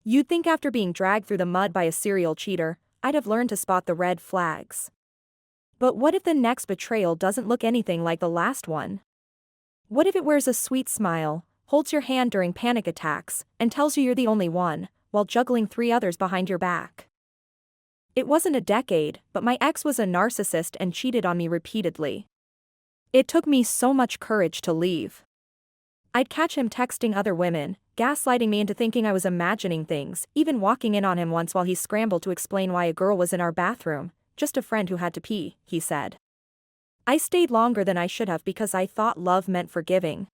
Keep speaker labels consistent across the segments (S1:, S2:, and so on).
S1: You'd think after being dragged through the mud by a serial cheater, I'd have learned to spot the red flags. But what if the next betrayal doesn't look anything like the last one? What if it wears a sweet smile, holds your hand during panic attacks, and tells you you're the only one, while juggling 3 others behind your back? It wasn't a decade, but my ex was a narcissist and cheated on me repeatedly. It took me so much courage to leave. I'd catch him texting other women, gaslighting me into thinking I was imagining things, even walking in on him once while he scrambled to explain why a girl was in our bathroom, just a friend who had to pee, he said. I stayed longer than I should have because I thought love meant forgiving.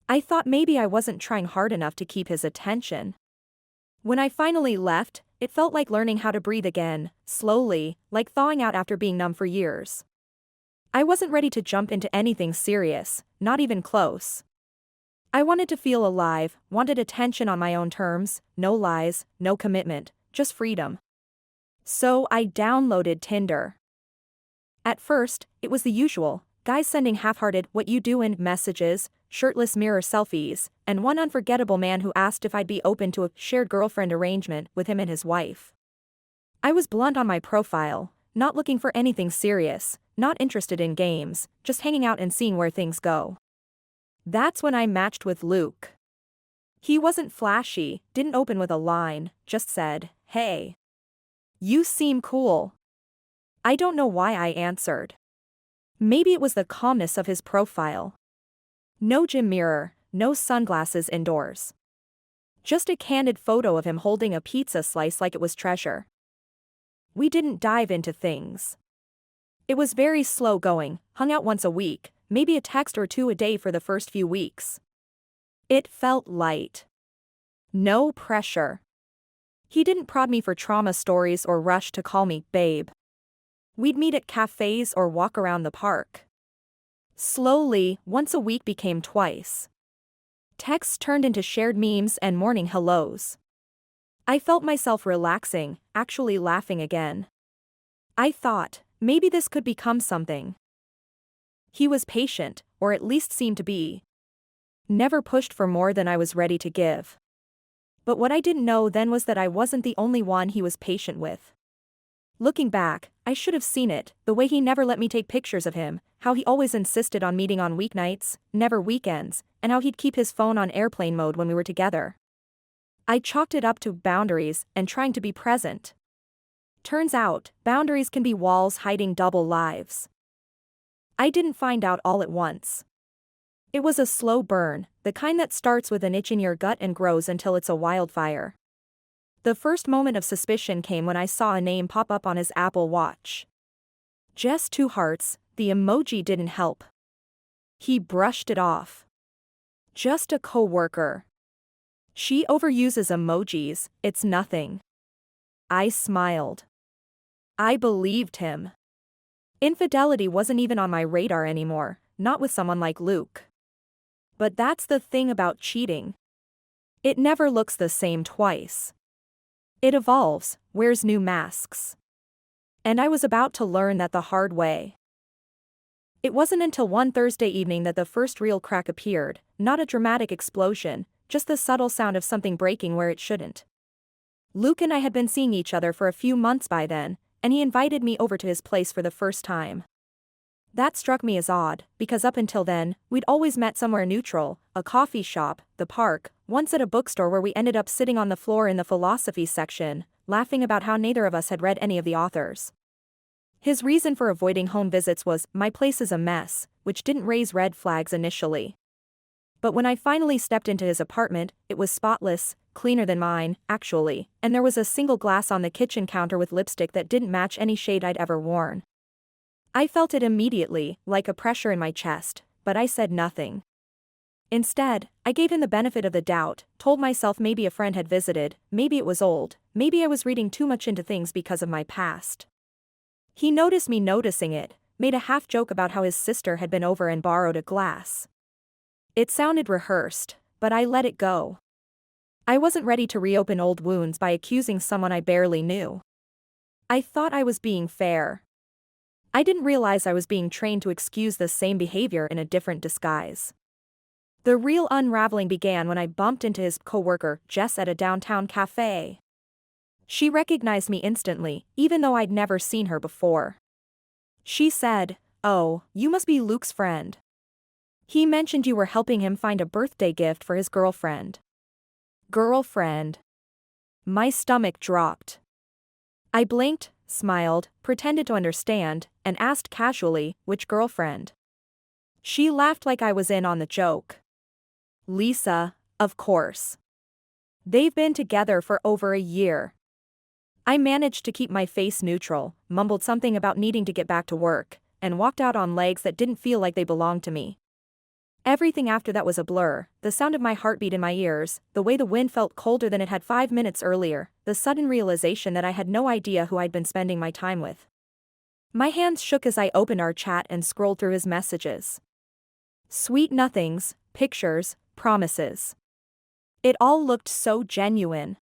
S1: I thought maybe I wasn't trying hard enough to keep his attention. When I finally left, it felt like learning how to breathe again, slowly, like thawing out after being numb for years. I wasn't ready to jump into anything serious, not even close. I wanted to feel alive, wanted attention on my own terms, no lies, no commitment, just freedom. So I downloaded Tinder. At first, it was the usual, guys sending half-hearted "what you doin" messages, shirtless mirror selfies, and one unforgettable man who asked if I'd be open to a shared girlfriend arrangement with him and his wife. I was blunt on my profile, not looking for anything serious, not interested in games, just hanging out and seeing where things go. That's when I matched with Luke. He wasn't flashy, didn't open with a line, just said, "Hey. You seem cool." I don't know why I answered. Maybe it was the calmness of his profile. No gym mirror, no sunglasses indoors. Just a candid photo of him holding a pizza slice like it was treasure. We didn't dive into things. It was very slow going, hung out once a week, maybe a text or two a day for the first few weeks. It felt light. No pressure. He didn't prod me for trauma stories or rush to call me babe. We'd meet at cafes or walk around the park. Slowly, once a week became twice. Texts turned into shared memes and morning hellos. I felt myself relaxing, actually laughing again. I thought, maybe this could become something. He was patient, or at least seemed to be. Never pushed for more than I was ready to give. But what I didn't know then was that I wasn't the only one he was patient with. Looking back, I should have seen it, the way he never let me take pictures of him, how he always insisted on meeting on weeknights, never weekends, and how he'd keep his phone on airplane mode when we were together. I chalked it up to boundaries and trying to be present. Turns out, boundaries can be walls hiding double lives. I didn't find out all at once. It was a slow burn, the kind that starts with an itch in your gut and grows until it's a wildfire. The first moment of suspicion came when I saw a name pop up on his Apple Watch. Just 2 hearts, the emoji didn't help. He brushed it off. Just a coworker. She overuses emojis, it's nothing. I smiled. I believed him. Infidelity wasn't even on my radar anymore, not with someone like Luke. But that's the thing about cheating. It never looks the same twice. It evolves, wears new masks. And I was about to learn that the hard way. It wasn't until one Thursday evening that the first real crack appeared, not a dramatic explosion, just the subtle sound of something breaking where it shouldn't. Luke and I had been seeing each other for a few months by then, and he invited me over to his place for the first time. That struck me as odd, because up until then, we'd always met somewhere neutral, a coffee shop, the park, once at a bookstore where we ended up sitting on the floor in the philosophy section, laughing about how neither of us had read any of the authors. His reason for avoiding home visits was, "My place is a mess," which didn't raise red flags initially. But when I finally stepped into his apartment, it was spotless, cleaner than mine, actually, and there was a single glass on the kitchen counter with lipstick that didn't match any shade I'd ever worn. I felt it immediately, like a pressure in my chest, but I said nothing. Instead, I gave him the benefit of the doubt, told myself maybe a friend had visited, maybe it was old, maybe I was reading too much into things because of my past. He noticed me noticing it, made a half joke about how his sister had been over and borrowed a glass. It sounded rehearsed, but I let it go. I wasn't ready to reopen old wounds by accusing someone I barely knew. I thought I was being fair. I didn't realize I was being trained to excuse the same behavior in a different disguise. The real unraveling began when I bumped into his coworker, Jess, at a downtown cafe. She recognized me instantly, even though I'd never seen her before. She said, "Oh, you must be Luke's friend. He mentioned you were helping him find a birthday gift for his girlfriend." Girlfriend. My stomach dropped. I blinked, smiled, pretended to understand, and asked casually, "Which girlfriend?" She laughed like I was in on the joke. "Lisa, of course. They've been together for over a year." I managed to keep my face neutral, mumbled something about needing to get back to work, and walked out on legs that didn't feel like they belonged to me. Everything after that was a blur: the sound of my heartbeat in my ears, the way the wind felt colder than it had 5 minutes earlier, the sudden realization that I had no idea who I'd been spending my time with. My hands shook as I opened our chat and scrolled through his messages. Sweet nothings, pictures, promises. It all looked so genuine.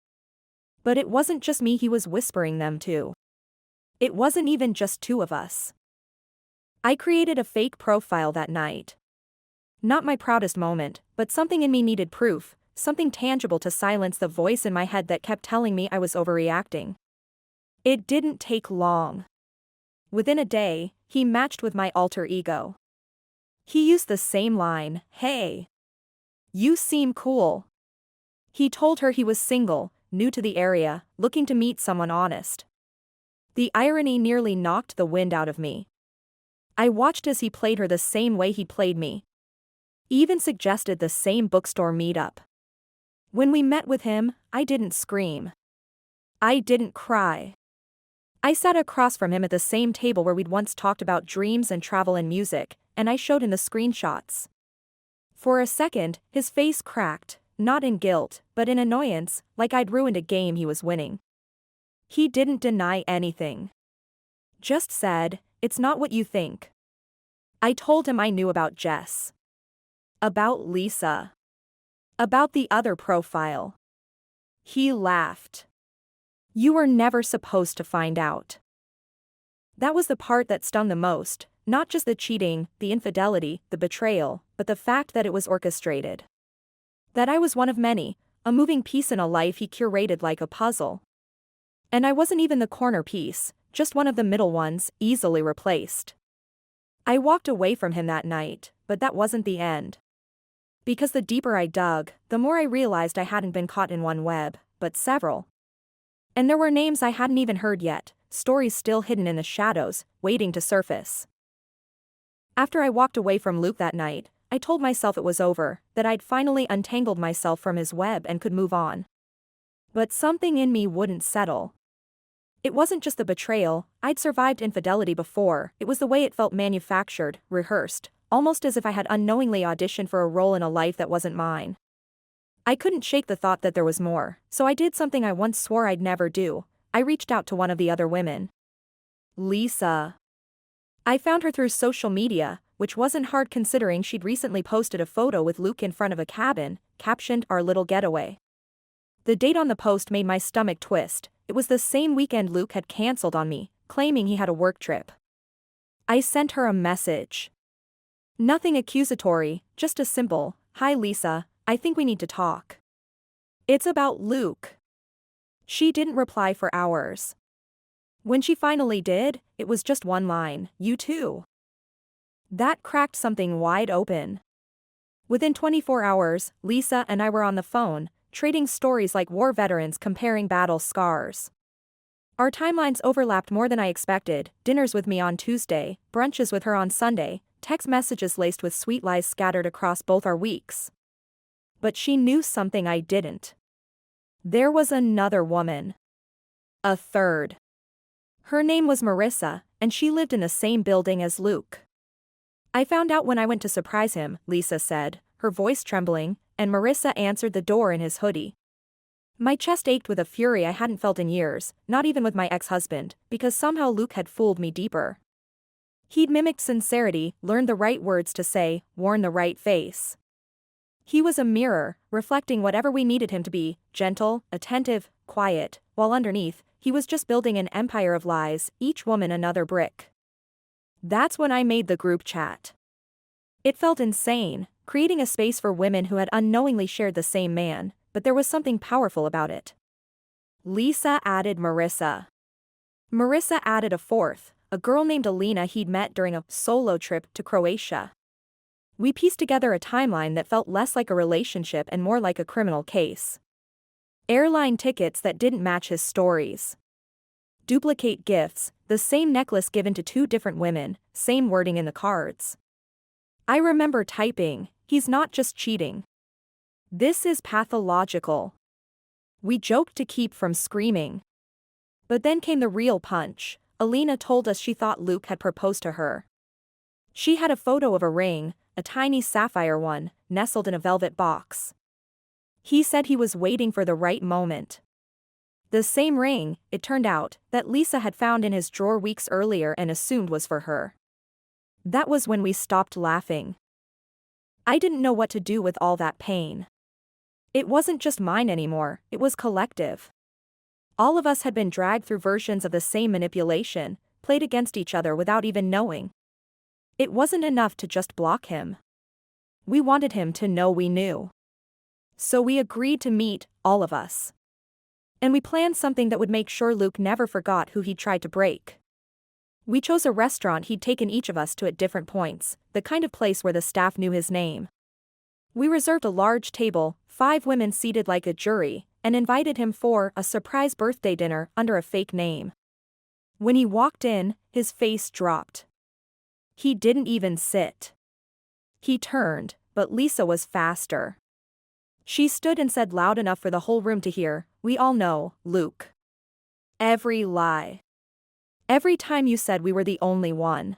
S1: But it wasn't just me he was whispering them to. It wasn't even just two of us. I created a fake profile that night. Not my proudest moment, but something in me needed proof, something tangible to silence the voice in my head that kept telling me I was overreacting. It didn't take long. Within a day, he matched with my alter ego. He used the same line, "Hey, you seem cool." He told her he was single, new to the area, looking to meet someone honest. The irony nearly knocked the wind out of me. I watched as he played her the same way he played me. Even suggested the same bookstore meetup. When we met with him, I didn't scream. I didn't cry. I sat across from him at the same table where we'd once talked about dreams and travel and music, and I showed him the screenshots. For a second, his face cracked, not in guilt, but in annoyance, like I'd ruined a game he was winning. He didn't deny anything. Just said, "It's not what you think." I told him I knew about Jess. About Lisa. About the other profile. He laughed. "You were never supposed to find out." That was the part that stung the most, not just the cheating, the infidelity, the betrayal, but the fact that it was orchestrated. That I was one of many, a moving piece in a life he curated like a puzzle. And I wasn't even the corner piece, just one of the middle ones, easily replaced. I walked away from him that night, but that wasn't the end. Because the deeper I dug, the more I realized I hadn't been caught in one web, but several. And there were names I hadn't even heard yet, stories still hidden in the shadows, waiting to surface. After I walked away from Luke that night, I told myself it was over, that I'd finally untangled myself from his web and could move on. But something in me wouldn't settle. It wasn't just the betrayal, I'd survived infidelity before, it was the way it felt manufactured, rehearsed, almost as if I had unknowingly auditioned for a role in a life that wasn't mine. I couldn't shake the thought that there was more, so I did something I once swore I'd never do. I reached out to one of the other women. Lisa. I found her through social media, which wasn't hard considering she'd recently posted a photo with Luke in front of a cabin, captioned "Our Little Getaway." The date on the post made my stomach twist. It was the same weekend Luke had canceled on me, claiming he had a work trip. I sent her a message. Nothing accusatory, just a simple, "Hi Lisa, I think we need to talk. It's about Luke." She didn't reply for hours. When she finally did, it was just one line, "You too." That cracked something wide open. Within 24 hours, Lisa and I were on the phone, trading stories like war veterans comparing battle scars. Our timelines overlapped more than I expected: dinners with me on Tuesday, brunches with her on Sunday, text messages laced with sweet lies scattered across both our weeks. But she knew something I didn't. There was another woman. A third. Her name was Marissa, and she lived in the same building as Luke. "I found out when I went to surprise him," Lisa said, her voice trembling, and Marissa answered the door in his hoodie. My chest ached with a fury I hadn't felt in years, not even with my ex-husband, because somehow Luke had fooled me deeper. He'd mimicked sincerity, learned the right words to say, worn the right face. He was a mirror, reflecting whatever we needed him to be: gentle, attentive, quiet, while underneath, he was just building an empire of lies, each woman another brick. That's when I made the group chat. It felt insane, creating a space for women who had unknowingly shared the same man, but there was something powerful about it. Lisa added Marissa. Marissa added a fourth, a girl named Alina he'd met during a solo trip to Croatia. We pieced together a timeline that felt less like a relationship and more like a criminal case. Airline tickets that didn't match his stories. Duplicate gifts, the same necklace given to two different women, same wording in the cards. I remember typing, "He's not just cheating. This is pathological." We joked to keep from screaming. But then came the real punch. Alina told us she thought Luke had proposed to her. She had a photo of a ring, a tiny sapphire one, nestled in a velvet box. He said he was waiting for the right moment. The same ring, it turned out, that Lisa had found in his drawer weeks earlier and assumed was for her. That was when we stopped laughing. I didn't know what to do with all that pain. It wasn't just mine anymore, it was collective. All of us had been dragged through versions of the same manipulation, played against each other without even knowing. It wasn't enough to just block him. We wanted him to know we knew. So we agreed to meet, all of us. And we planned something that would make sure Luke never forgot who he'd tried to break. We chose a restaurant he'd taken each of us to at different points, the kind of place where the staff knew his name. We reserved a large table, 5 women seated like a jury, and invited him for a surprise birthday dinner under a fake name. When he walked in, his face dropped. He didn't even sit. He turned, but Lisa was faster. She stood and said loud enough for the whole room to hear, "We all know, Luke. Every lie. Every time you said we were the only one."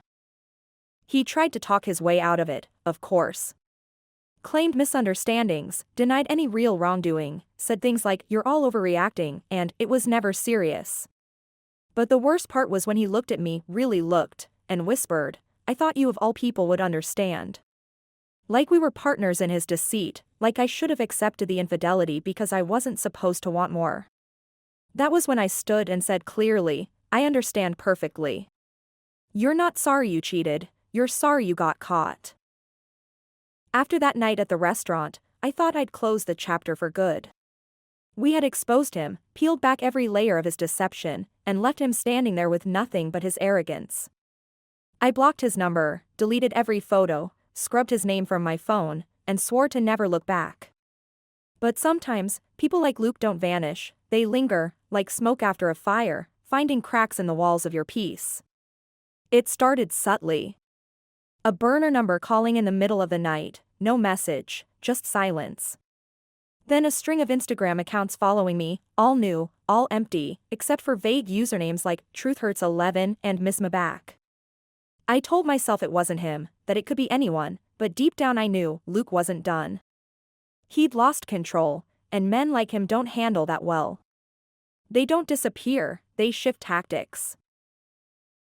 S1: He tried to talk his way out of it, of course. Claimed misunderstandings, denied any real wrongdoing, said things like, "You're all overreacting," and "It was never serious." But the worst part was when he looked at me, really looked, and whispered, "I thought you of all people would understand." Like we were partners in his deceit, like I should have accepted the infidelity because I wasn't supposed to want more. That was when I stood and said clearly, "I understand perfectly. You're not sorry you cheated, you're sorry you got caught." After that night at the restaurant, I thought I'd close the chapter for good. We had exposed him, peeled back every layer of his deception, and left him standing there with nothing but his arrogance. I blocked his number, deleted every photo, scrubbed his name from my phone, and swore to never look back. But sometimes, people like Luke don't vanish, they linger, like smoke after a fire, finding cracks in the walls of your peace. It started subtly. A burner number calling in the middle of the night, no message, just silence. Then a string of Instagram accounts following me, all new, all empty, except for vague usernames like TruthHurts11 and Miss Maback. I told myself it wasn't him, that it could be anyone, but deep down I knew Luke wasn't done. He'd lost control, and men like him don't handle that well. They don't disappear, they shift tactics.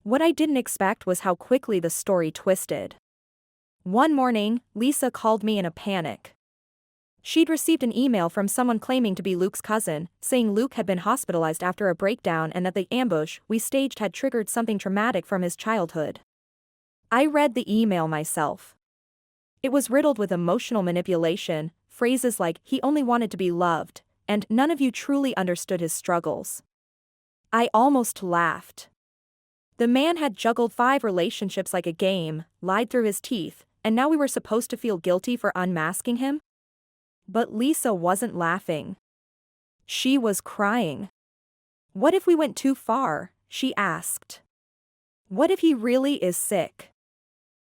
S1: What I didn't expect was how quickly the story twisted. One morning, Lisa called me in a panic. She'd received an email from someone claiming to be Luke's cousin, saying Luke had been hospitalized after a breakdown and that the ambush we staged had triggered something traumatic from his childhood. I read the email myself. It was riddled with emotional manipulation, phrases like, "He only wanted to be loved," and "None of you truly understood his struggles." I almost laughed. The man had juggled 5 relationships like a game, lied through his teeth, and now we were supposed to feel guilty for unmasking him? But Lisa wasn't laughing. She was crying. "What if we went too far?" she asked. "What if he really is sick?"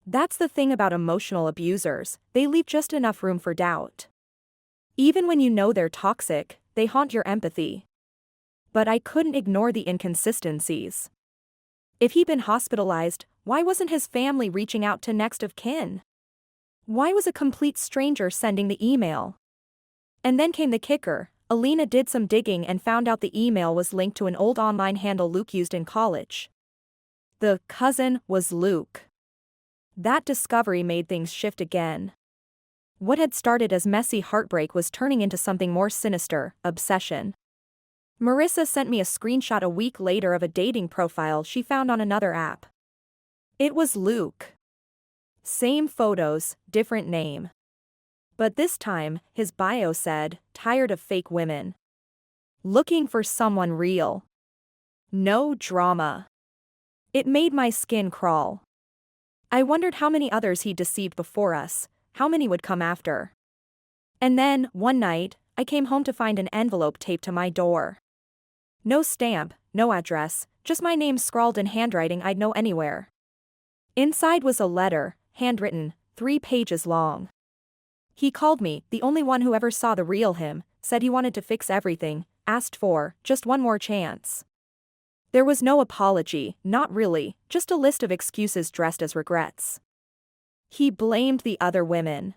S1: That's the thing about emotional abusers, they leave just enough room for doubt. Even when you know they're toxic, they haunt your empathy. But I couldn't ignore the inconsistencies. If he'd been hospitalized, why wasn't his family reaching out to next of kin? Why was a complete stranger sending the email? And then came the kicker. Alina did some digging and found out the email was linked to an old online handle Luke used in college. The cousin was Luke. That discovery made things shift again. What had started as messy heartbreak was turning into something more sinister, obsession. Marissa sent me a screenshot a week later of a dating profile she found on another app. It was Luke. Same photos, different name. But this time, his bio said, tired of fake women. Looking for someone real. No drama. It made my skin crawl. I wondered how many others he'd deceived before us, how many would come after. And then, one night, I came home to find an envelope taped to my door. No stamp, no address, just my name scrawled in handwriting I'd know anywhere. Inside was a letter, handwritten, 3 pages long. He called me, the only one who ever saw the real him, said he wanted to fix everything, asked for just one more chance. There was no apology, not really, just a list of excuses dressed as regrets. He blamed the other women.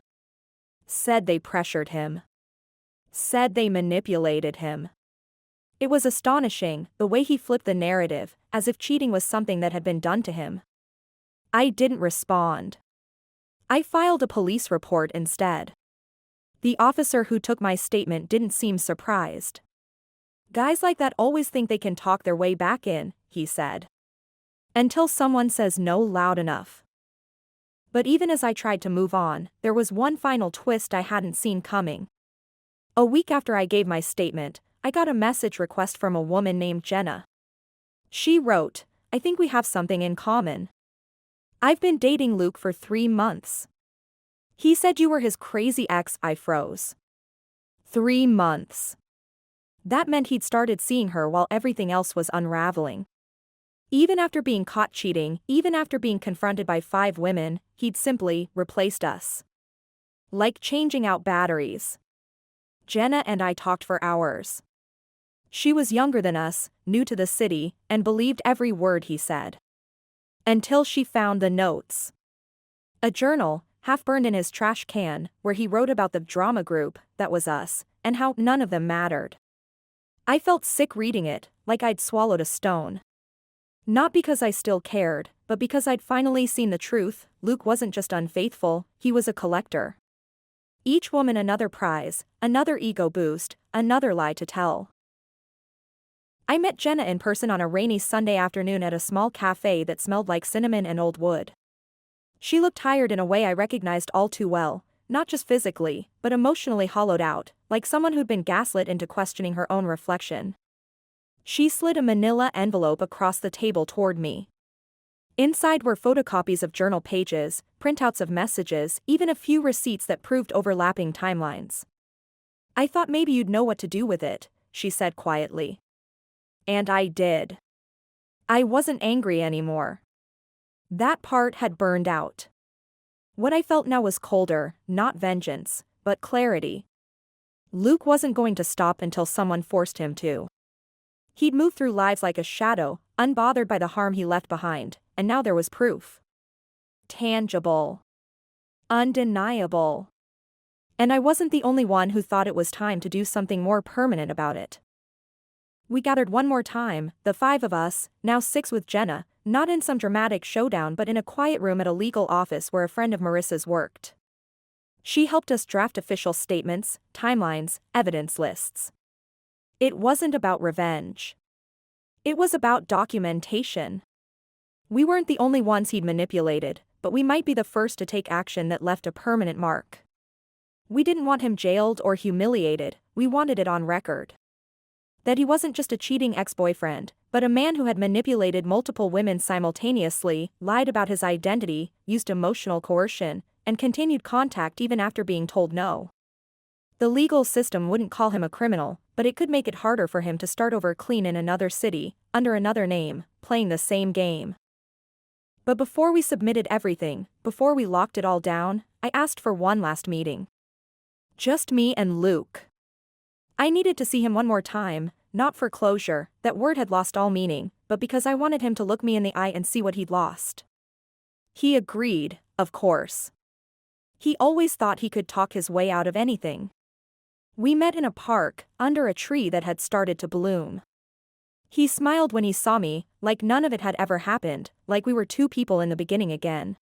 S1: Said they pressured him. Said they manipulated him. It was astonishing, the way he flipped the narrative, as if cheating was something that had been done to him. I didn't respond. I filed a police report instead. The officer who took my statement didn't seem surprised. Guys like that always think they can talk their way back in, he said. Until someone says no loud enough. But even as I tried to move on, there was one final twist I hadn't seen coming. A week after I gave my statement, I got a message request from a woman named Jenna. She wrote, "I think we have something in common. I've been dating Luke for 3 months. He said you were his crazy ex." I froze. 3 months. That meant he'd started seeing her while everything else was unraveling. Even after being caught cheating, even after being confronted by 5 women, he'd simply replaced us. Like changing out batteries. Jenna and I talked for hours. She was younger than us, new to the city, and believed every word he said. Until she found the notes. A journal, half burned in his trash can, where he wrote about the drama group, that was us, and how none of them mattered. I felt sick reading it, like I'd swallowed a stone. Not because I still cared, but because I'd finally seen the truth. Luke wasn't just unfaithful, he was a collector. Each woman another prize, another ego boost, another lie to tell. I met Jenna in person on a rainy Sunday afternoon at a small cafe that smelled like cinnamon and old wood. She looked tired in a way I recognized all too well, not just physically, but emotionally hollowed out, like someone who'd been gaslit into questioning her own reflection. She slid a manila envelope across the table toward me. Inside were photocopies of journal pages, printouts of messages, even a few receipts that proved overlapping timelines. "I thought maybe you'd know what to do with it," she said quietly. And I did. I wasn't angry anymore. That part had burned out. What I felt now was colder, not vengeance, but clarity. Luke wasn't going to stop until someone forced him to. He'd moved through lives like a shadow, unbothered by the harm he left behind, and now there was proof. Tangible. Undeniable. And I wasn't the only one who thought it was time to do something more permanent about it. We gathered one more time, the 5 of us, now 6 with Jenna, not in some dramatic showdown but in a quiet room at a legal office where a friend of Marissa's worked. She helped us draft official statements, timelines, evidence lists. It wasn't about revenge. It was about documentation. We weren't the only ones he'd manipulated, but we might be the first to take action that left a permanent mark. We didn't want him jailed or humiliated, we wanted it on record. That he wasn't just a cheating ex-boyfriend, but a man who had manipulated multiple women simultaneously, lied about his identity, used emotional coercion, and continued contact even after being told no. The legal system wouldn't call him a criminal, but it could make it harder for him to start over clean in another city, under another name, playing the same game. But before we submitted everything, before we locked it all down, I asked for one last meeting. Just me and Luke. I needed to see him one more time, not for closure, that word had lost all meaning, but because I wanted him to look me in the eye and see what he'd lost. He agreed, of course. He always thought he could talk his way out of anything. We met in a park, under a tree that had started to bloom. He smiled when he saw me, like none of it had ever happened, like we were 2 people in the beginning again.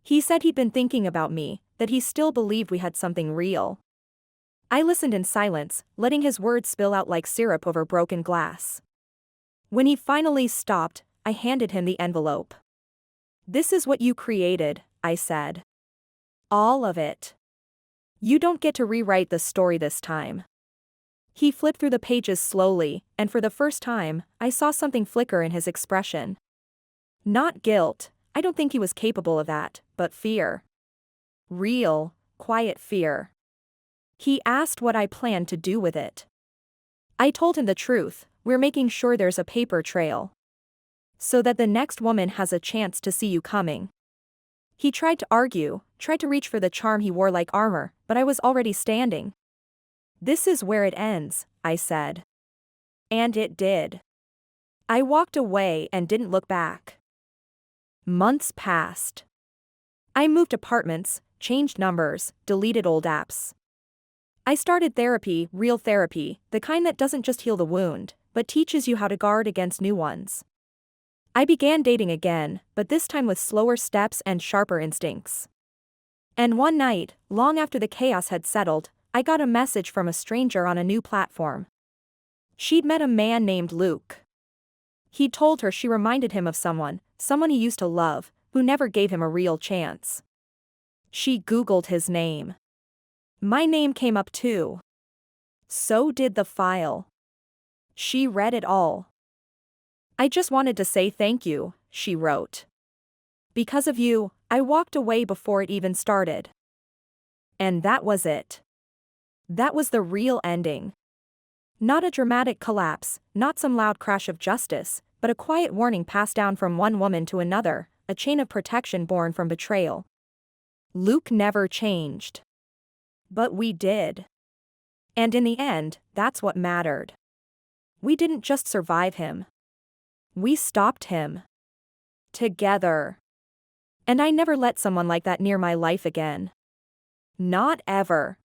S1: He said he'd been thinking about me, that he still believed we had something real. I listened in silence, letting his words spill out like syrup over broken glass. When he finally stopped, I handed him the envelope. "This is what you created," I said. All of it. You don't get to rewrite the story this time. He flipped through the pages slowly, and for the first time, I saw something flicker in his expression. Not guilt, I don't think he was capable of that, but fear. Real, quiet fear. He asked what I planned to do with it. I told him the truth, we're making sure there's a paper trail. So that the next woman has a chance to see you coming. He tried to argue, tried to reach for the charm he wore like armor, but I was already standing. This is where it ends, I said. And it did. I walked away and didn't look back. Months passed. I moved apartments, changed numbers, deleted old apps. I started therapy, real therapy, the kind that doesn't just heal the wound, but teaches you how to guard against new ones. I began dating again, but this time with slower steps and sharper instincts. And one night, long after the chaos had settled, I got a message from a stranger on a new platform. She'd met a man named Luke. He'd told her she reminded him of someone he used to love, who never gave him a real chance. She Googled his name. My name came up too. So did the file. She read it all. I just wanted to say thank you, she wrote. Because of you, I walked away before it even started. And that was it. That was the real ending. Not a dramatic collapse, not some loud crash of justice, but a quiet warning passed down from one woman to another, a chain of protection born from betrayal. Luke never changed. But we did. And in the end, that's what mattered. We didn't just survive him. We stopped him. Together. And I never let someone like that near my life again. Not ever.